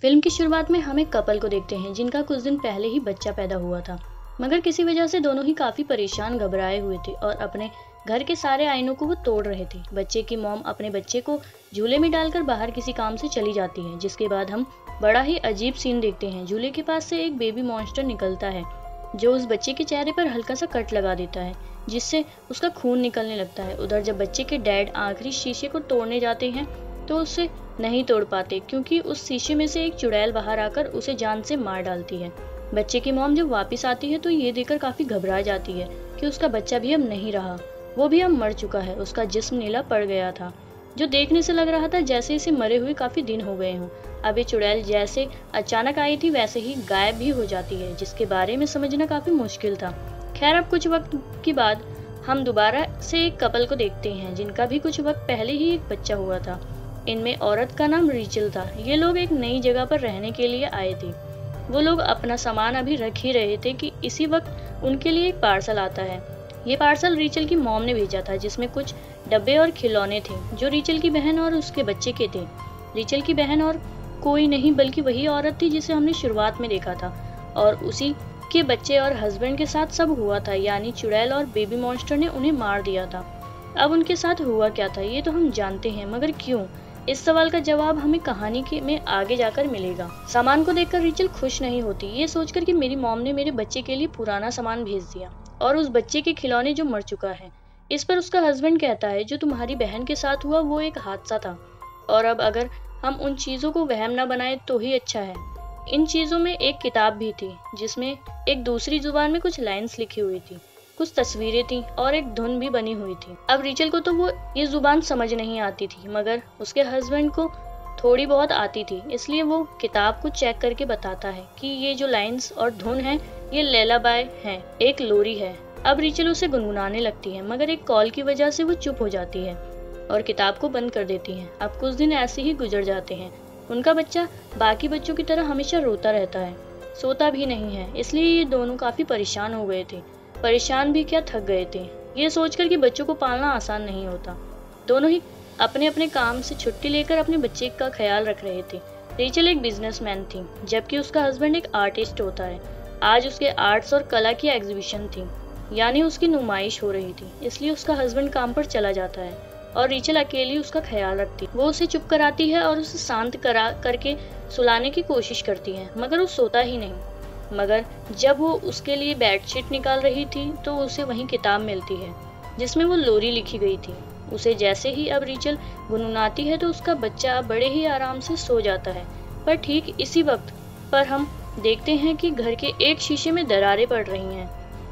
Film की शुरुआत में हम एक कपल को देखते हैं जिनका कुछ दिन पहले ही बच्चा पैदा हुआ था, मगर किसी वजह से दोनों ही काफी परेशान घबराए हुए थे और अपने घर के सारे आईनों को वो तोड़ रहे थे। बच्चे की मॉम अपने बच्चे को झूले में डालकर बाहर किसी काम से चली जाती है, जिसके बाद हम बड़ा ही अजीब सीन देखते हैं। झूले के पास से एक बेबी मॉन्स्टर निकलता है जो उस बच्चे के चेहरे पर हल्का सा कट लगा देता है, जिससे उसका खून निकलने लगता है। उधर जब बच्चे के डैड आखिरी शीशे को तोड़ने जाते हैं तो उसे नहीं तोड़ पाते, क्योंकि उस शीशे में से एक चुड़ैल बाहर आकर उसे जान से मार डालती है। बच्चे की मॉम जब वापस आती है तो ये देखकर काफी घबरा जाती है कि उसका बच्चा भी अब नहीं रहा, वो भी अब मर चुका है। उसका जिस्म नीला पड़ गया था, जो देखने से लग रहा था जैसे इसे मरे हुए काफी दिन हो गए हों। अब ये चुड़ैल जैसे अचानक आई थी वैसे ही गायब भी हो जाती है, जिसके बारे में समझना काफी मुश्किल था। खैर, अब कुछ वक्त के बाद हम दोबारा से एक कपल को देखते हैं जिनका भी कुछ वक्त पहले ही एक बच्चा हुआ था। इनमें औरत का नाम रीचल था। ये लोग एक नई जगह पर रहने के लिए आए थे। वो लोग अपना सामान अभी रख ही रहे थे कि इसी वक्त उनके लिए एक पार्सल आता है। ये पार्सल रीचल की मॉम ने भेजा था, जिसमें कुछ डब्बे और खिलौने थे जो रीचल की बहन और उसके बच्चे के थे। रीचल की बहन और कोई नहीं बल्कि वही औरत थी जिसे हमने शुरुआत में देखा था, और उसी के बच्चे और हस्बैंड के साथ सब हुआ था, यानी चुड़ैल और बेबी मॉन्स्टर ने उन्हें मार दिया था। अब उनके साथ हुआ क्या था ये तो हम जानते हैं, मगर क्यों? इस सवाल का जवाब हमें कहानी में आगे जाकर मिलेगा। सामान को देखकर रीचल खुश नहीं होती, ये सोचकर कि मेरी मॉम ने मेरे बच्चे के लिए पुराना सामान भेज दिया और उस बच्चे के खिलौने जो मर चुका है। इस पर उसका हस्बैंड कहता है, जो तुम्हारी बहन के साथ हुआ वो एक हादसा था, और अब अगर हम उन चीजों को वहम न बनाए तो ही अच्छा है। इन चीजों में एक किताब भी थी जिसमें एक दूसरी जुबान में कुछ लाइन्स लिखी हुई थी, कुछ तस्वीरें थी और एक धुन भी बनी हुई थी। अब रीचल को तो वो ये जुबान समझ नहीं आती थी, मगर उसके हस्बैंड को थोड़ी बहुत आती थी, इसलिए वो किताब को चेक करके बताता है कि ये जो लाइन्स और धुन है ये लैलाबाय है, एक लोरी है। अब रीचल उसे गुनगुनाने लगती है, मगर एक कॉल की वजह से वो चुप हो जाती है और किताब को बंद कर देती है। अब कुछ दिन ऐसे ही गुजर जाते हैं। उनका बच्चा बाकी बच्चों की तरह हमेशा रोता रहता है, सोता भी नहीं है, इसलिए ये दोनों काफी परेशान हो गए थे। परेशान भी क्या, थक गए थे, ये सोचकर कि बच्चों को पालना आसान नहीं होता। दोनों ही अपने अपने काम से छुट्टी लेकर अपने बच्चे का ख्याल रख रहे थे। रीचल एक बिजनेसमैन थी, जबकि उसका हस्बैंड एक आर्टिस्ट होता है। आज उसके आर्ट्स और कला की एग्जीबिशन थी, यानी उसकी नुमाइश हो रही थी, इसलिए उसका हस्बैंड काम पर चला जाता है और रीचल अकेली उसका ख्याल रखती। वो उसे चुप कराती है और उसे शांत करके सुलाने की कोशिश करती है, मगर वो सोता ही नहीं। मगर जब वो उसके लिए बेडशीट निकाल रही थी तो उसे वहीं किताब मिलती है जिसमें वो लोरी लिखी गई थी। उसे जैसे ही अब रीचल गुनगुनाती है तो उसका बच्चा बड़े ही आराम से सो जाता है। पर ठीक इसी वक्त पर हम देखते हैं कि घर के एक शीशे में दरारें पड़ रही हैं,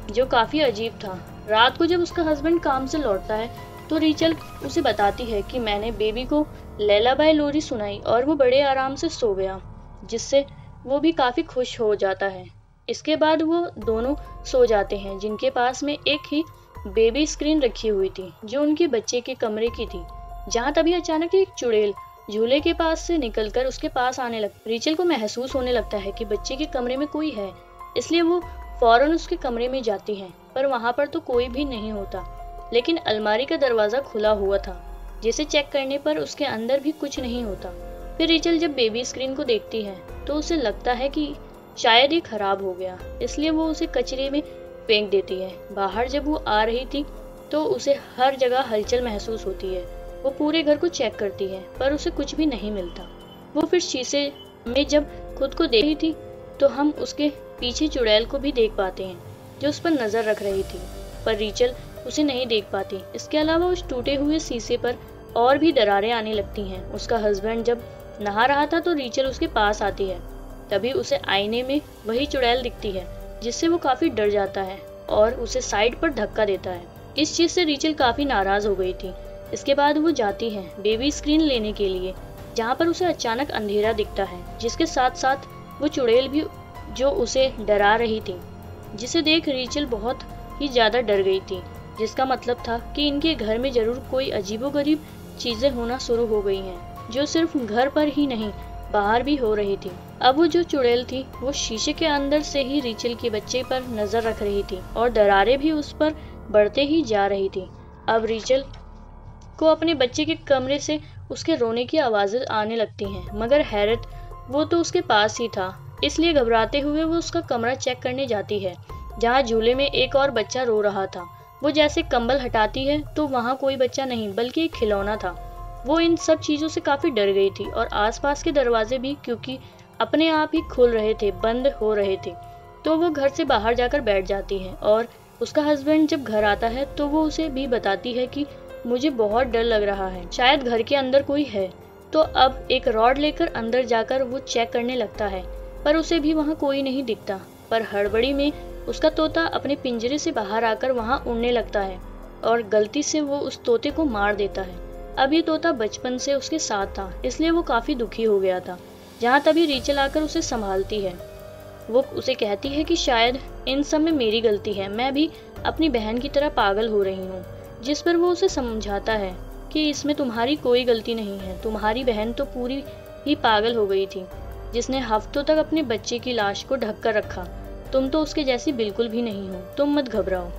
जो काफी अजीब था। रात को जब उसका हस्बैंड काम से लौटता है तो रीचल उसे बताती है कि मैंने बेबी को लैलाबाय लोरी सुनाई और वो बड़े आराम से सो गया, जिससे वो भी काफी खुश हो जाता है। इसके बाद वो दोनों सो जाते हैं, जिनके पास में एक ही बेबी स्क्रीन रखी हुई थी जो उनके बच्चे के कमरे की थी। जहाँ तभी अचानक एक चुड़ैल झूले के पास से निकलकर उसके पास आने लगती। रीचल को महसूस होने लगता है कि बच्चे के कमरे में कोई है, इसलिए वो फौरन उसके कमरे में जाती है, पर वहाँ पर तो कोई भी नहीं होता। लेकिन अलमारी का दरवाजा खुला हुआ था, जिसे चेक करने पर उसके अंदर भी कुछ नहीं होता। फिर रीचल जब बेबी स्क्रीन को देखती है तो उसे लगता है कि शायद ये खराब हो गया, इसलिए वो उसे कचरे में फेंक देती है। बाहर जब वो आ रही थी तो उसे हर जगह हलचल महसूस होती है। वो पूरे घर को चेक करती है पर उसे कुछ भी नहीं मिलता। वो फिर शीशे में जब खुद को देख रही थी तो हम उसके पीछे चुड़ैल को भी देख पाते हैं, जो उस पर नजर रख रही थी, पर रीचल उसे नहीं देख पाती। इसके अलावा उस टूटे हुए शीशे पर और भी दरारें आने लगती हैं। उसका हस्बैंड जब नहा रहा था तो रीचल उसके पास आती है, तभी उसे आईने में वही चुड़ैल दिखती है, जिससे वो काफी डर जाता है और उसे साइड पर धक्का देता है। इस चीज से रीचल काफी नाराज हो गई थी। इसके बाद वो जाती है बेबी स्क्रीन लेने के लिए, जहाँ पर उसे अचानक अंधेरा दिखता है, जिसके साथ साथ वो चुड़ैल भी जो उसे डरा रही थी, जिसे देख रीचल बहुत ही ज्यादा डर गई थी, जिसका मतलब था कि इनके घर में जरूर कोई अजीबोगरीब चीजें होना शुरू हो गई हैं, जो सिर्फ घर पर ही नहीं बाहर भी हो रही थी। अब वो जो चुड़ैल थी वो शीशे के अंदर से ही रीचल के बच्चे पर नजर रख रही थी और दरारें भी उस पर बढ़ते ही जा रही थी। अब रीचल को अपने बच्चे के कमरे से उसके रोने की आवाजें आने लगती हैं, मगर हैरत वो तो उसके पास ही था। इसलिए घबराते हुए वो उसका कमरा चेक करने जाती है, जहाँ झूले में एक और बच्चा रो रहा था। वो जैसे कंबल हटाती है तो वहाँ कोई बच्चा नहीं बल्कि एक खिलौना था। वो इन सब चीज़ों से काफ़ी डर गई थी और आसपास के दरवाजे भी क्योंकि अपने आप ही खुल रहे थे, बंद हो रहे थे। तो वो घर से बाहर जाकर बैठ जाती है और उसका हस्बैंड जब घर आता है तो वो उसे भी बताती है कि मुझे बहुत डर लग रहा है, शायद घर के अंदर कोई है। तो अब एक रॉड लेकर अंदर जाकर वो चेक करने लगता है, पर उसे भी वहाँ कोई नहीं दिखता। पर हड़बड़ी में उसका तोता अपने पिंजरे से बाहर आकर वहाँ उड़ने लगता है और गलती से वो उस तोते को मार देता है। अब ये तोता बचपन से उसके साथ था, इसलिए वो काफ़ी दुखी हो गया था। जहाँ तभी रीचल आकर उसे संभालती है। वो उसे कहती है कि शायद इन सब में मेरी गलती है, मैं भी अपनी बहन की तरह पागल हो रही हूँ। जिस पर वो उसे समझाता है कि इसमें तुम्हारी कोई गलती नहीं है, तुम्हारी बहन तो पूरी ही पागल हो गई थी, जिसने हफ्तों तक अपने बच्चे की लाश को ढक कर रखा। तुम तो उसके जैसी बिल्कुल भी नहीं हो, तुम मत घबराओ।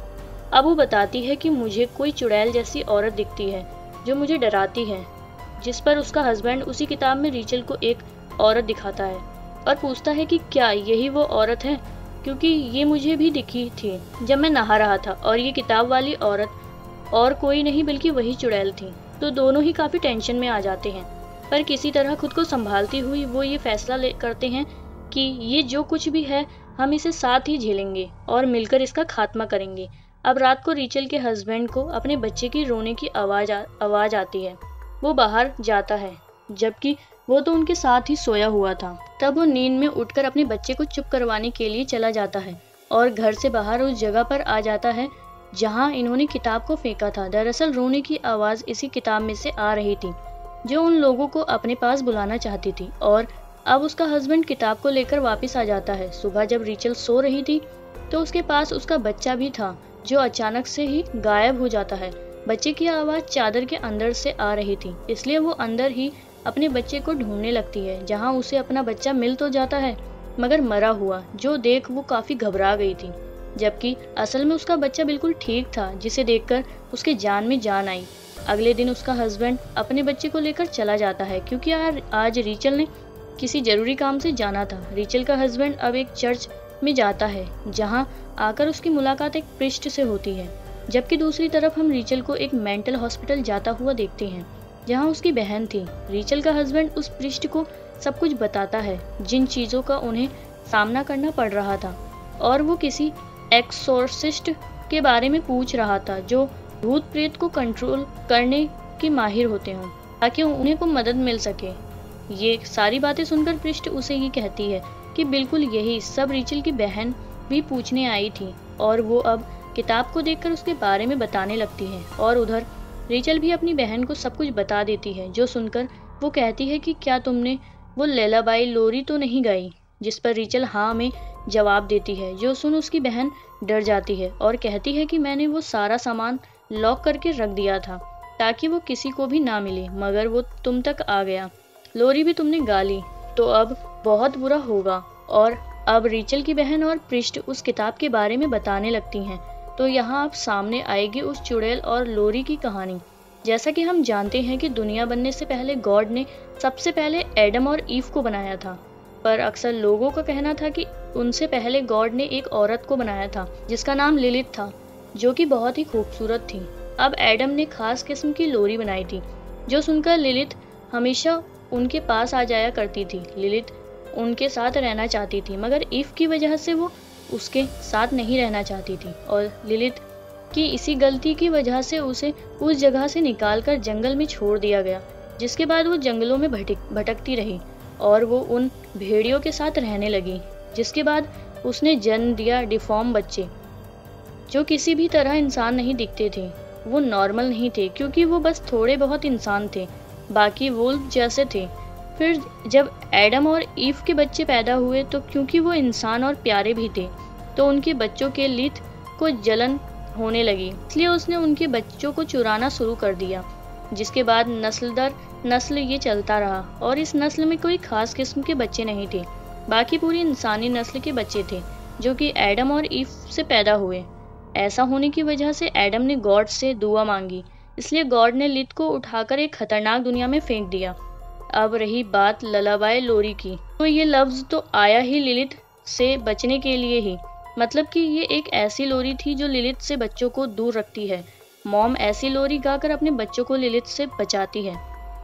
अब वो बताती है कि मुझे कोई चुड़ैल जैसी औरत दिखती है जो मुझे डराती है, जिस पर उसका हस्बैंड उसी किताब में रीचल को एक औरत दिखाता है और पूछता है कि क्या यही वो औरत है, क्योंकि ये मुझे भी दिखी थी जब मैं नहा रहा था और ये किताब वाली औरत और कोई नहीं बल्कि वही चुड़ैल थी। तो दोनों ही काफ़ी टेंशन में आ जाते हैं, पर किसी तरह खुद को संभालती हुई वो ये फैसला करते हैं कि ये जो कुछ भी है हम इसे साथ ही झेलेंगे और मिलकर इसका खात्मा करेंगे। अब रात को रीचल के हस्बैंड को अपने बच्चे की रोने की आवाज़ आती है। वो बाहर जाता है, जबकि वो तो उनके साथ ही सोया हुआ था। तब वो नींद में उठकर अपने बच्चे को चुप करवाने के लिए चला जाता है और घर से बाहर उस जगह पर आ जाता है जहाँ इन्होंने किताब को फेंका था। दरअसल रोने की आवाज़ इसी किताब में से आ रही थी जो उन लोगों को अपने पास बुलाना चाहती थी। और अब उसका हस्बैंड किताब को लेकर वापस आ जाता है। सुबह जब रीचल सो रही थी तो उसके पास उसका बच्चा भी था जो अचानक से ही गायब हो जाता है। बच्चे की आवाज़ चादर के अंदर से आ रही थी, इसलिए वो अंदर ही अपने बच्चे को ढूंढने लगती है, जहाँ उसे अपना बच्चा मिल तो जाता है मगर मरा हुआ, जो देख वो काफ़ी घबरा गई थी। जबकि असल में उसका बच्चा बिल्कुल ठीक था, जिसे देखकर उसके जान में जान आई। अगले दिन उसका हस्बैंड अपने बच्चे को लेकर चला जाता है क्योंकि आज रीचल ने किसी जरूरी काम से जाना था। रीचल का हस्बैंड अब एक चर्च में जाता है जहाँ आकर उसकी मुलाकात एक प्रिस्ट से होती है, जबकि दूसरी तरफ हम रीचल को एक मेंटल हॉस्पिटल जाता हुआ देखते हैं जहाँ उसकी बहन थी। रीचल का हस्बैंड उस प्रिस्ट को सब कुछ बताता है जिन चीज़ों का उन्हें सामना करना पड़ रहा था, और वो किसी एक्सोर्सिस्ट के बारे में पूछ रहा था जो भूत प्रेत को कंट्रोल करने के माहिर होते हों ताकि उन्हें को मदद मिल सके। ये सारी बातें सुनकर पृष्ठ उसे ये कहती है कि बिल्कुल यही सब रीचल की बहन भी पूछने आई थी, और वो अब किताब को देखकर उसके बारे में बताने लगती है। और उधर रीचल भी अपनी बहन को सब कुछ बता देती है, जो सुनकर वो कहती है कि क्या तुमने वो लैलाबाई लोरी तो नहीं गाई, जिस पर रीचल हाँ में जवाब देती है। जो सुन उसकी बहन डर जाती है और कहती है कि मैंने वो सारा सामान लॉक करके रख दिया था ताकि वो किसी को भी ना मिले, मगर वो तुम तक आ गया। लोरी भी तुमने गा ली तो अब बहुत बुरा होगा। और अब रीचल की बहन और पृष्ठ उस किताब के बारे में बताने लगती हैं। तो यहाँ अब सामने आएगी उस चुड़ैल और लोरी की कहानी। जैसा कि हम जानते हैं कि दुनिया बनने से पहले गॉड ने सबसे पहले एडम और ईव को बनाया था, पर अक्सर लोगों का कहना था कि उनसे पहले गॉड ने एक औरत को बनाया था जिसका नाम लिलिथ था, जो कि बहुत ही खूबसूरत थी। अब एडम ने खास किस्म की लोरी बनाई थी, जो सुनकर लिलिथ हमेशा उनके पास आ जाया करती थी। लिलिथ उनके साथ रहना चाहती थी, मगर ईव की वजह से वो उसके साथ नहीं रहना चाहती थी, और लिलिथ की इसी गलती की वजह से उसे उस जगह से निकालकर जंगल में छोड़ दिया गया, जिसके बाद वो जंगलों में भटकती रही और वो उन भेड़ियों के साथ रहने लगी। जिसके बाद उसने जन्म दिया डिफॉर्म बच्चे, जो किसी भी तरह इंसान नहीं दिखते थे। वो नॉर्मल नहीं थे क्योंकि वो बस थोड़े बहुत इंसान थे, बाकी वुल्फ जैसे थे। फिर जब एडम और ईव के बच्चे पैदा हुए तो क्योंकि वो इंसान और प्यारे भी थे, तो उनके बच्चों के लिथ को जलन होने लगी, इसलिए उसने उनके बच्चों को चुराना शुरू कर दिया। जिसके बाद नस्ल दर नस्ल ये चलता रहा, और इस नस्ल में कोई खास किस्म के बच्चे नहीं थे, बाकी पूरी इंसानी नस्ल के बच्चे थे जो कि एडम और ईव से पैदा हुए। ऐसा होने की वजह से एडम ने गॉड से दुआ मांगी, इसलिए गॉड ने लिथ को उठाकर एक खतरनाक दुनिया में फेंक दिया। अब रही बात ललाबाई लोरी की, तो ये लफ्ज तो आया ही लिलित से बचने के लिए ही। मतलब कि ये एक ऐसी लोरी थी जो लिलित से बच्चों को दूर रखती है। मॉम ऐसी लोरी गाकर अपने बच्चों को लिलित से बचाती है,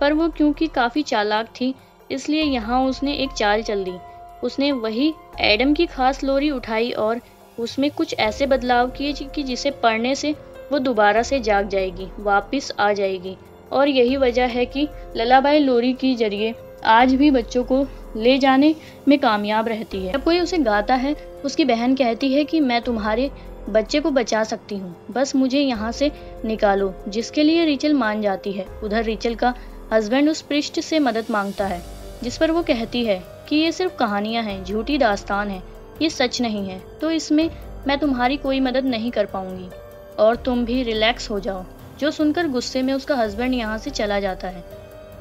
पर वो क्योंकि काफी चालाक थी इसलिए यहाँ उसने एक चाल चल दी। उसने वही एडम की खास लोरी उठाई और उसमें कुछ ऐसे बदलाव किए कि जिसे पढ़ने से वो दोबारा से जाग जाएगी, वापस आ जाएगी। और यही वजह है कि ललाबाई लोरी के जरिए आज भी बच्चों को ले जाने में कामयाब रहती है। जब कोई उसे गाता है, उसकी बहन कहती है कि मैं तुम्हारे बच्चे को बचा सकती हूँ, बस मुझे यहाँ से निकालो, जिसके लिए रीचल मान जाती है। उधर रीचल का हस्बैंड उस पृष्ठ से मदद मांगता है, जिस पर वो कहती है कि ये सिर्फ कहानियां हैं, झूठी दास्तान है, ये सच नहीं है, तो इसमें मैं तुम्हारी कोई मदद नहीं कर पाऊंगी और तुम भी रिलैक्स हो जाओ। जो सुनकर गुस्से में उसका हस्बैंड यहाँ से चला जाता है।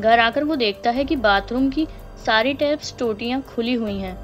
घर आकर वो देखता है कि बाथरूम की सारी टैप्स टोटियां खुली हुई हैं,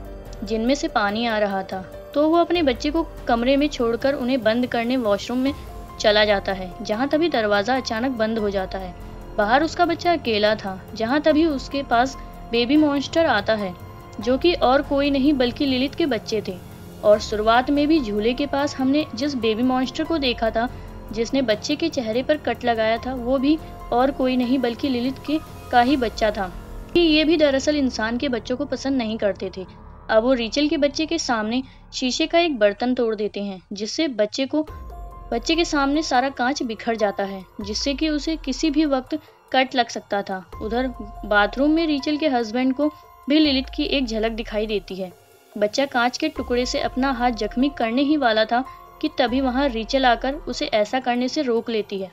जिनमें से पानी आ रहा था। तो वो अपने बच्चे को कमरे में छोड़कर उन्हें बंद करने वॉशरूम में चला जाता है, जहाँ तभी दरवाजा अचानक बंद हो जाता है। बाहर उसका बच्चा अकेला था, जहाँ तभी उसके पास बेबी मॉन्स्टर आता है, जो कि और कोई नहीं बल्कि लिलित के बच्चे थे। और शुरुआत में भी झूले के पास हमने जिस बेबी मॉन्स्टर को देखा था, जिसने बच्चे के चेहरे पर कट लगाया था, वो भी और कोई नहीं बल्कि लिलित के का ही बच्चा था। ये भी दरअसल इंसान के बच्चों को पसंद नहीं करते थे। अब वो रीचल के बच्चे के सामने शीशे का एक बर्तन तोड़ देते हैं, जिससे बच्चे के सामने सारा कांच बिखर जाता है, जिससे कि उसे किसी भी वक्त कट लग सकता था। उधर बाथरूम में रीचल के हस्बैंड को भी लिलित की एक झलक दिखाई देती है। बच्चा कांच के टुकड़े से अपना हाथ जख्मी करने ही वाला था कि तभी वहां रीचल आकर उसे ऐसा करने से रोक लेती है।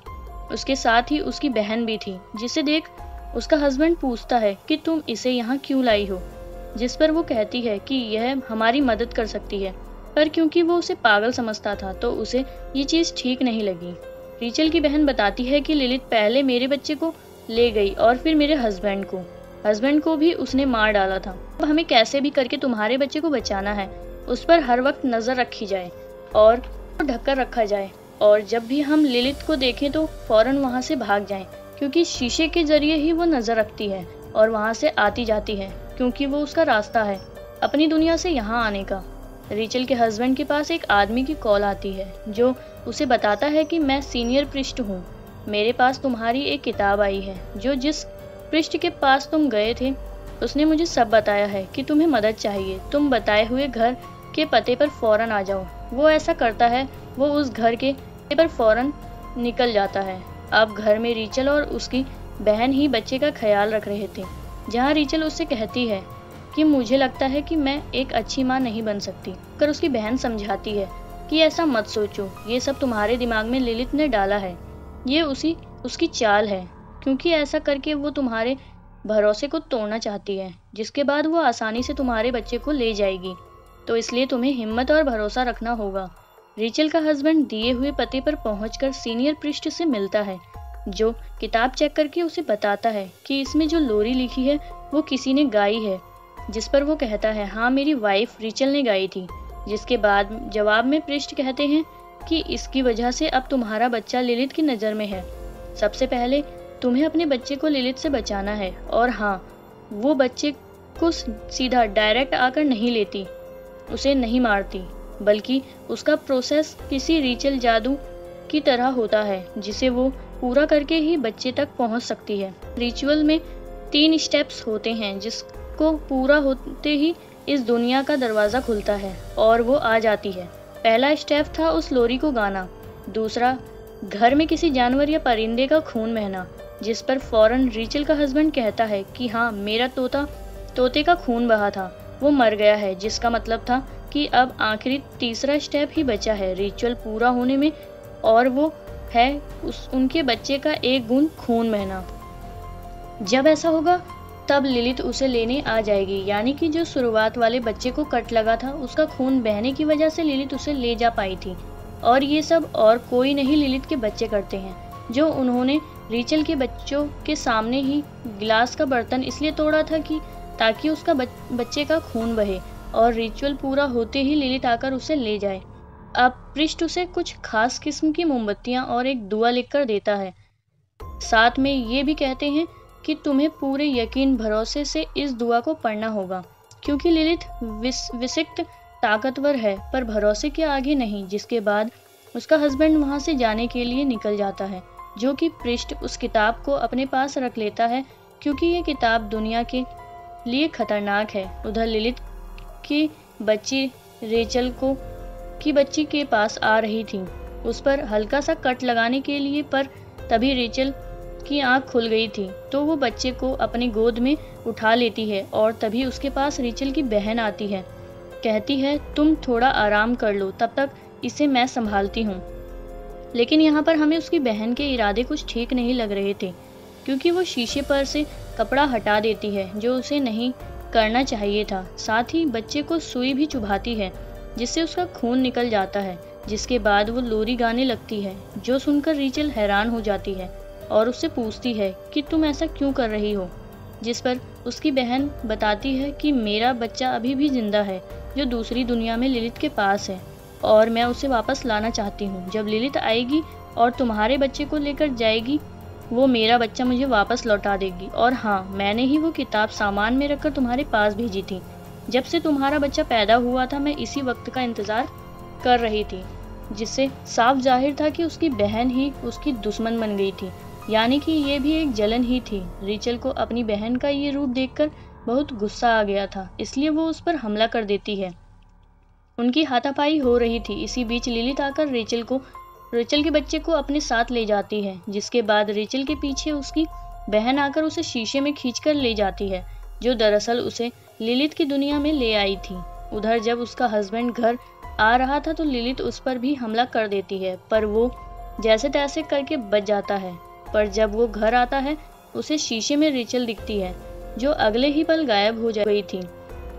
उसके साथ ही उसकी बहन भी थी, जिसे देख उसका हस्बैंड पूछता है कि तुम इसे यहाँ क्यों लाई हो, जिस पर वो कहती है कि यह हमारी मदद कर सकती है, पर क्योंकि वो उसे पागल समझता था तो उसे ये चीज ठीक नहीं लगी। रीचल की बहन बताती है कि लिलित पहले मेरे बच्चे को ले गई और फिर मेरे हस्बैंड को भी उसने मार डाला था। अब हमें कैसे भी करके तुम्हारे बच्चे को बचाना है, उस पर हर वक्त नजर रखी जाए और ढककर रखा जाए, और जब भी हम लिलित को देखें तो फौरन वहां से भाग जाएं, क्योंकि शीशे के जरिए ही वो नजर रखती है और वहां से आती जाती है, क्योंकि वो उसका रास्ता है अपनी दुनिया से यहाँ आने का। रीचल के हस्बैंड के पास एक आदमी की कॉल आती है, जो उसे बताता है कि मैं सीनियर पृष्ठ हूँ, मेरे पास तुम्हारी एक किताब आई है, जो जिस पृष्ठ के पास तुम गए थे उसने मुझे सब बताया है कि तुम्हें मदद चाहिए, तुम बताए हुए घर के पते पर फौरन आ जाओ। वो ऐसा करता है, वो उस घर के पते पर फौरन निकल जाता है। अब घर में रीचल और उसकी बहन ही बच्चे का ख्याल रख रहे थे, जहाँ रीचल उससे कहती है कि मुझे लगता है कि मैं एक अच्छी माँ नहीं बन सकती, कर उसकी बहन समझाती है कि ऐसा मत सोचो, ये सब तुम्हारे दिमाग में लिलित ने डाला है, ये उसकी चाल है, क्योंकि ऐसा करके वो तुम्हारे भरोसे को तोड़ना चाहती है, जिसके बाद वो आसानी से तुम्हारे बच्चे को ले जाएगी, तो इसलिए तुम्हें हिम्मत और भरोसा रखना होगा। रीचल का हस्बैंड दिए हुए पते पर पहुंचकर सीनियर पृष्ठ से मिलता है, जो किताब चेक करके उसे बताता है कि इसमें जो लोरी लिखी है वो किसी ने गाई है, जिस पर वो कहता है हाँ मेरी वाइफ रीचल ने गाई थी। जिसके बाद जवाब में पृष्ठ कहते हैं कि इसकी वजह से अब तुम्हारा बच्चा लिलित की नज़र में है। सबसे पहले तुम्हें अपने बच्चे को लिलित से बचाना है, और हाँ, वो बच्चे को सीधा डायरेक्ट आकर नहीं लेती, उसे नहीं मारती, बल्कि उसका प्रोसेस किसी रीचल जादू की तरह होता है, जिसे वो पूरा करके ही बच्चे तक पहुंच सकती है। रिचुअल में 3 स्टेप्स होते हैं, जिसको पूरा होते ही इस दुनिया का दरवाजा खुलता है और वो आ जाती है। पहला स्टेप था उस लोरी को गाना, दूसरा घर में किसी जानवर या परिंदे का खून बहना, जिस पर फौरन रीचल का हस्बैंड कहता है कि हाँ मेरा तोते का खून बहा था, वो मर गया है, जिसका मतलब था कि अब आखिरी तीसरा स्टेप ही बचा है रिचुअल पूरा होने में, और वो है उनके बच्चे का एक बूंद खून बहना। जब ऐसा होगा तब लिलित उसे लेने आ जाएगी, यानी कि जो शुरुआत वाले बच्चे को कट लगा था उसका खून बहने की वजह से लिलित उसे ले जा पाई थी। और ये सब और कोई नहीं लिलित के बच्चे करते हैं, जो उन्होंने रीचल के बच्चों के सामने ही गिलास का बर्तन इसलिए तोड़ा था कि ताकि उसका बच्चे का खून बहे, और रिचुअल पूरा होते ही लिलित आकर उसे ले जाए। अब पृष्ठ उसे कुछ खास किस्म की मोमबत्तियां और एक दुआ लिखकर देता है। साथ में ये भी कहते हैं कि तुम्हें पूरे यकीन भरोसे से इस दुआ को पढ़ना होगा, क्योंकि लिलित विशिष्ट ताकतवर है पर भरोसे के आगे नहीं। जिसके बाद उसका हस्बैंड वहां से जाने के लिए निकल जाता है, जो कि पृष्ठ उस किताब को अपने पास रख लेता है, क्योंकि ये किताब दुनिया के लिए खतरनाक है। उधर लिलित की बच्ची रेचल की बच्ची के पास आ रही थी, उस पर हल्का सा कट लगाने के लिए, पर तभी रेचल की आंख खुल गई थी तो वो बच्चे को अपनी गोद में उठा लेती है और तभी उसके पास रेचल की बहन आती है। कहती है, तुम थोड़ा आराम कर लो, तब तक इसे मैं संभालती हूँ। लेकिन यहाँ पर हमें उसकी बहन के इरादे कुछ ठीक नहीं लग रहे थे, क्योंकि वो शीशे पर से कपड़ा हटा देती है, जो उसे नहीं करना चाहिए था। साथ ही बच्चे को सुई भी चुभाती है, जिससे उसका खून निकल जाता है। जिसके बाद वो लोरी गाने लगती है, जो सुनकर रेचल हैरान हो जाती है और उससे पूछती है कि तुम ऐसा क्यों कर रही हो। जिस पर उसकी बहन बताती है कि मेरा बच्चा अभी भी जिंदा है, जो दूसरी दुनिया में लिलित के पास है, और मैं उसे वापस लाना चाहती हूँ। जब लिलित आएगी और तुम्हारे बच्चे को लेकर जाएगी, वो मेरा बच्चा मुझे वापस लौटा देगी। और हाँ, मैंने ही वो किताब सामान में रखकर तुम्हारे पास भेजी थी। जब से तुम्हारा बच्चा पैदा हुआ था, मैं इसी वक्त का इंतजार कर रही थी। जिससे साफ जाहिर था कि उसकी बहन ही उसकी दुश्मन बन गई थी, यानी कि ये भी एक जलन ही थी। रेचल को अपनी बहन का ये रूप देखकर बहुत गुस्सा आ गया था, इसलिए वो उस पर हमला कर देती है। उनकी हाथापाई हो रही थी। इसी बीच लिलित आकर रेचल के बच्चे को अपने साथ ले जाती है। जिसके बाद रेचल के पीछे उसकी बहन आकर उसे शीशे में खींचकर ले जाती है, जो दरअसल उसे लिलित की दुनिया में ले आई थी। उधर जब उसका हस्बैंड घर आ रहा था तो लिलित उस पर भी हमला कर देती है, पर वो जैसे तैसे करके बच जाता है। पर जब वो घर आता है, उसे शीशे में रेचल दिखती है, जो अगले ही पल गायब हो गई थी।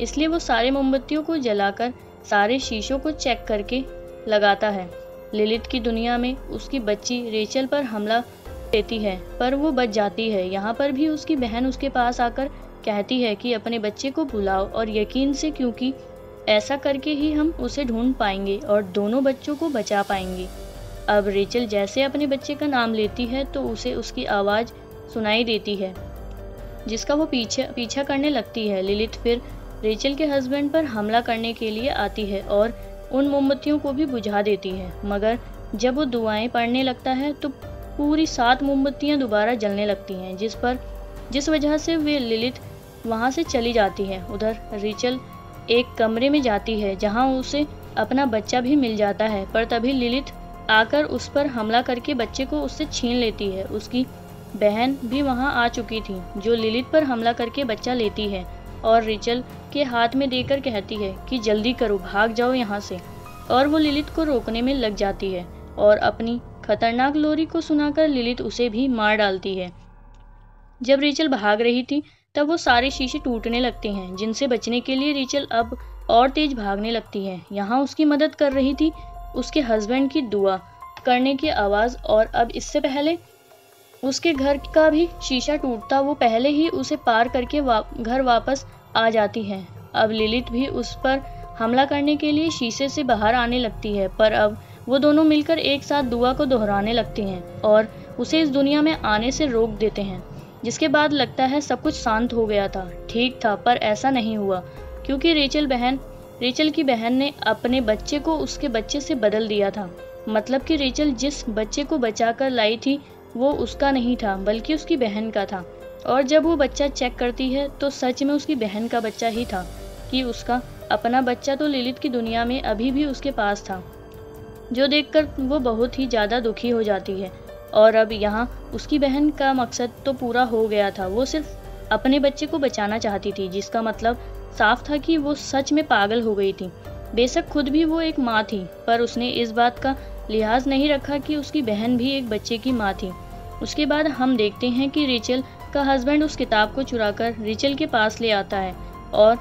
इसलिए वो सारे मोमबत्तियों को जलाकर सारे शीशों को चेक करके लगाता है। लिलित की दुनिया में उसकी बच्ची रेचल पर हमला देती है, पर वो बच जाती है। यहाँ पर भी उसकी बहन उसके पास आकर कहती है कि अपने बच्चे को बुलाओ और यकीन से, क्योंकि ऐसा करके ही हम उसे ढूंढ पाएंगे और दोनों बच्चों को बचा पाएंगे। अब रेचल जैसे अपने बच्चे का नाम लेती है तो उसे उसकी आवाज़ सुनाई देती है, जिसका वो पीछा करने लगती है। लिलित फिर रेचल के हस्बैंड पर हमला करने के लिए आती है और उन मोमबत्तियों को भी बुझा देती है, मगर जब वो दुआएं पढ़ने लगता है तो पूरी 7 मोमबत्तियां दोबारा जलने लगती हैं, जिस वजह से वे लिलित वहां से चली जाती है। उधर रेचल एक कमरे में जाती है, जहां उसे अपना बच्चा भी मिल जाता है, पर तभी लिलित आकर उस पर हमला करके बच्चे को उससे छीन लेती है। उसकी बहन भी वहां आ चुकी थी, जो लिलित पर हमला करके बच्चा लेती है और रेचल के हाथ में देकर कहती है कि जल्दी करो, भाग जाओ यहाँ से। और वो लिलित को रोकने में लग जाती है और अपनी खतरनाक लोरी को सुनाकर लिलित उसे भी मार डालती है। जब रेचल भाग रही थी तब वो सारे शीशे टूटने लगते हैं, जिनसे बचने के लिए रेचल अब और तेज भागने लगती है। यहाँ उसकी मदद कर रही थी उसके हस्बैंड की दुआ करने की आवाज़, और अब इससे पहले उसके घर का भी शीशा टूटता वो पहले ही उसे पार करके घर वापस आ जाती है। अब लिलित भी उस पर हमला करने के लिए शीशे से बाहर आने लगती है, पर अब वो दोनों मिलकर एक साथ दुआ को दोहराने लगते हैं और उसे इस दुनिया में आने से रोक देते हैं। जिसके बाद लगता है सब कुछ शांत हो गया था। ठीक था, पर ऐसा नहीं हुआ, क्योंकि रेचल की बहन ने अपने बच्चे को उसके बच्चे से बदल दिया था। मतलब कि रेचल जिस बच्चे को बचाकर लाई थी वो उसका नहीं था, बल्कि उसकी बहन का था। और जब वो बच्चा चेक करती है तो सच में उसकी बहन का बच्चा ही था, कि उसका अपना बच्चा तो लिलित की दुनिया में अभी भी उसके पास था, जो देखकर वो बहुत ही ज़्यादा दुखी हो जाती है। और अब यहाँ उसकी बहन का मकसद तो पूरा हो गया था, वो सिर्फ अपने बच्चे को बचाना चाहती थी, जिसका मतलब साफ था कि वो सच में पागल हो गई थी। बेशक खुद भी वो एक माँ थी, पर उसने इस बात का लिहाज नहीं रखा कि उसकी बहन भी एक बच्चे की माँ थी। उसके बाद हम देखते हैं कि रेचल का हस्बैंड उस किताब को चुराकर रेचल के पास ले आता है और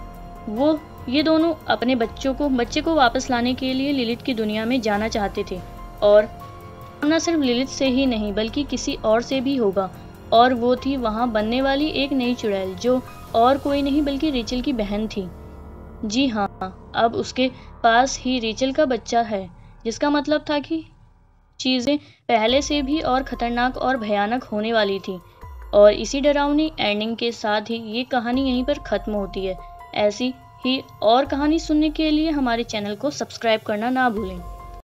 वो ये दोनों अपने बच्चे को वापस लाने के लिए लिलित की दुनिया में जाना चाहते थे। और न सिर्फ लिलित से ही नहीं बल्कि किसी और से भी होगा, और वो थी वहाँ बनने वाली एक नई चुड़ैल, जो और कोई नहीं बल्कि रेचल की बहन थी। जी हाँ, अब उसके पास ही रेचल का बच्चा है, जिसका मतलब था कि चीज़ें पहले से भी और खतरनाक और भयानक होने वाली थी। और इसी डरावनी एंडिंग के साथ ही ये कहानी यहीं पर ख़त्म होती है। ऐसी ही और कहानी सुनने के लिए हमारे चैनल को सब्सक्राइब करना ना भूलें।